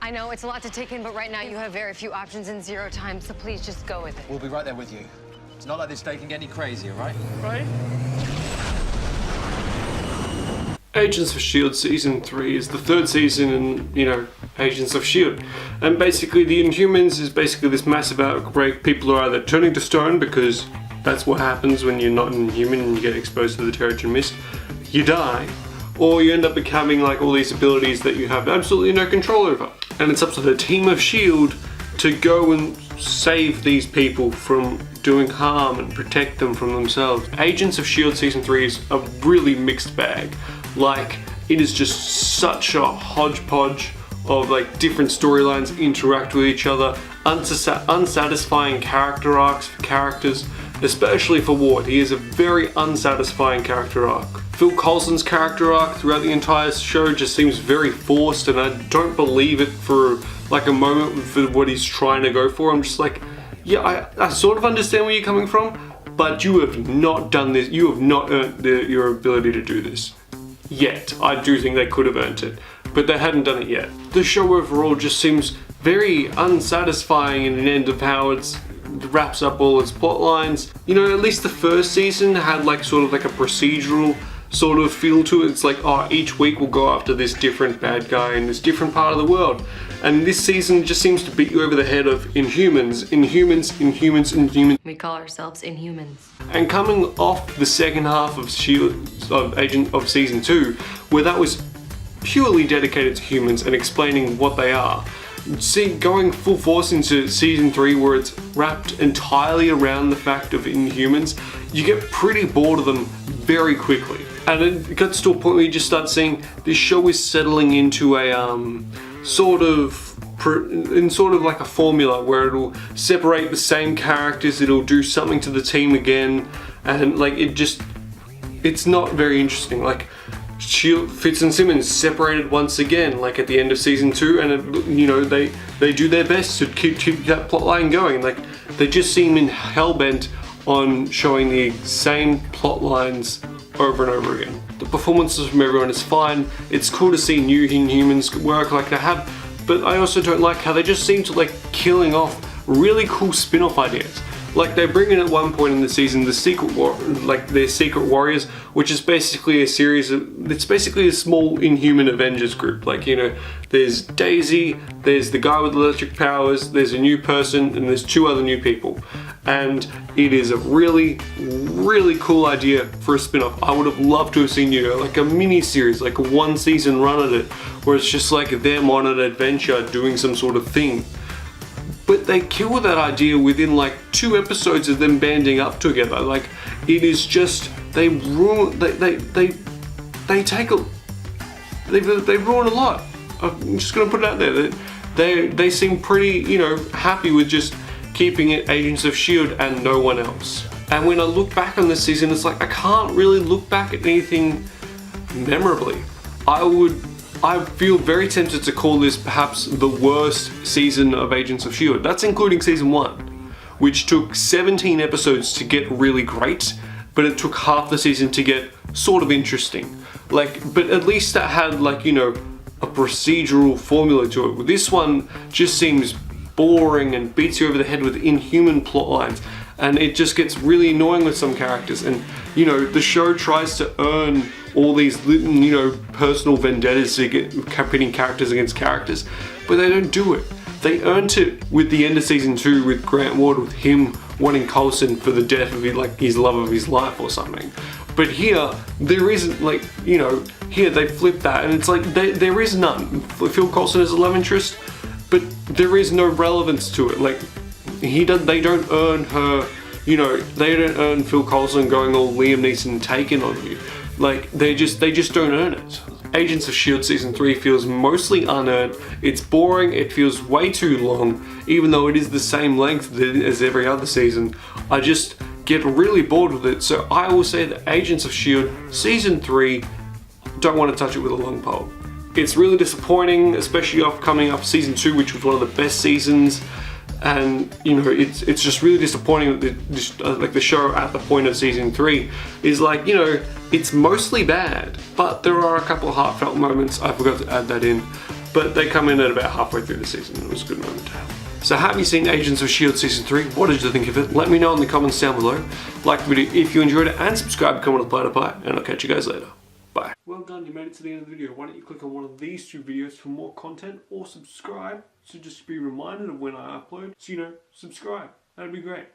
I know it's a lot to take in, but right now you have very few options and zero time, so please just go with it. We'll be right there with you. It's not like this day can get any crazier, right? Right? Agents of S.H.I.E.L.D. Season 3 is the third season in, Agents of S.H.I.E.L.D. And basically the Inhumans is basically this massive outbreak. People are either turning to stone because that's what happens when you're not an Inhuman and you get exposed to the Terrigen Mist. You die. Or you end up becoming like all these abilities that you have absolutely no control over. And it's up to the team of S.H.I.E.L.D. to go and save these people from doing harm and protect them from themselves. Agents of S.H.I.E.L.D. Season 3 is a really mixed bag. Like, it is just such a hodgepodge of like different storylines interact with each other, unsatisfying character arcs for characters, especially for Ward. He is a very unsatisfying character arc. Phil Coulson's character arc throughout the entire show just seems very forced, and I don't believe it for like a moment for what he's trying to go for. I'm just like, yeah, I sort of understand where you're coming from, but you have not done this, you have not earned your ability to do this. Yet. I do think they could have earned it, but they hadn't done it yet. The show overall just seems very unsatisfying in an end of how it wraps up all its plot lines. At least the first season had like sort of like a procedural sort of feel to it. It's like, oh, each week we'll go after this different bad guy in this different part of the world. And this season just seems to beat you over the head of Inhumans. We call ourselves Inhumans. And coming off the second half of S.H.I.E.L.D. of Season 2, where that was purely dedicated to humans and explaining what they are, going full force into Season 3 where it's wrapped entirely around the fact of Inhumans, you get pretty bored of them very quickly. And it gets to a point where you just start seeing this show is settling into a sort of like a formula where it'll separate the same characters, it'll do something to the team again, and like it's not very interesting. Like Fitz and Simmons separated once again, like at the end of Season 2, and they do their best to keep that plot line going. Like they just seem hell-bent on showing the same plot lines over and over again. The performances from everyone is fine. It's cool to see new Inhumans work like they have, but I also don't like how they just seem to like killing off really cool spin-off ideas. Like they bring in at one point in the season their Secret Warriors, which is basically a series of, it's basically a small Inhuman Avengers group. Like, there's Daisy, there's the guy with electric powers, there's a new person, and there's two other new people. And it is a really, really cool idea for a spin-off. I would have loved to have seen, like a mini-series, like a one-season run at it, where it's just like them on an adventure doing some sort of thing. But they kill that idea within like 2 episodes of them banding up together. Like, it is just, they ruin a lot. I'm just gonna put it out there. They seem pretty, happy with just keeping it Agents of S.H.I.E.L.D. and no one else. And when I look back on this season, it's like I can't really look back at anything memorably. I feel very tempted to call this perhaps the worst season of Agents of S.H.I.E.L.D. That's including Season 1, which took 17 episodes to get really great, but it took half the season to get sort of interesting. But at least that had a procedural formula to it. This one just seems boring and beats you over the head with Inhuman plot lines, and it just gets really annoying with some characters. And the show tries to earn all these personal vendettas to get pitting characters against characters, but they don't do it. They earned it with the end of Season 2 with Grant Ward, with him wanting Coulson for the death of his love of his life or something. But here, there isn't here they flip that, and it's like there is none. Phil Coulson is a love interest, but there is no relevance to it. Like, they don't earn her, they don't earn Phil Coulson going all Liam Neeson taken on you. Like, they just don't earn it. Agents of S.H.I.E.L.D. Season 3 feels mostly unearned. It's boring, it feels way too long, even though it is the same length as every other season. I just get really bored with it, so I will say that Agents of S.H.I.E.L.D. Season 3, don't want to touch it with a long pole. It's really disappointing, especially coming up Season 2, which was one of the best seasons. And it's just really disappointing that the show at the point of Season 3 is it's mostly bad, but there are a couple of heartfelt moments. I forgot to add that in. but they come in at about halfway through the season and it was a good moment to have. So have you seen Agents of S.H.I.E.L.D. Season 3? What did you think of it? Let me know in the comments down below. Like the video if you enjoyed it and subscribe, become one of the Platypus, and I'll catch you guys later. Bye. Well done, you made it to the end of the video. Why don't you click on one of these 2 videos for more content, or subscribe so just to be reminded of when I upload. So subscribe. That'd be great.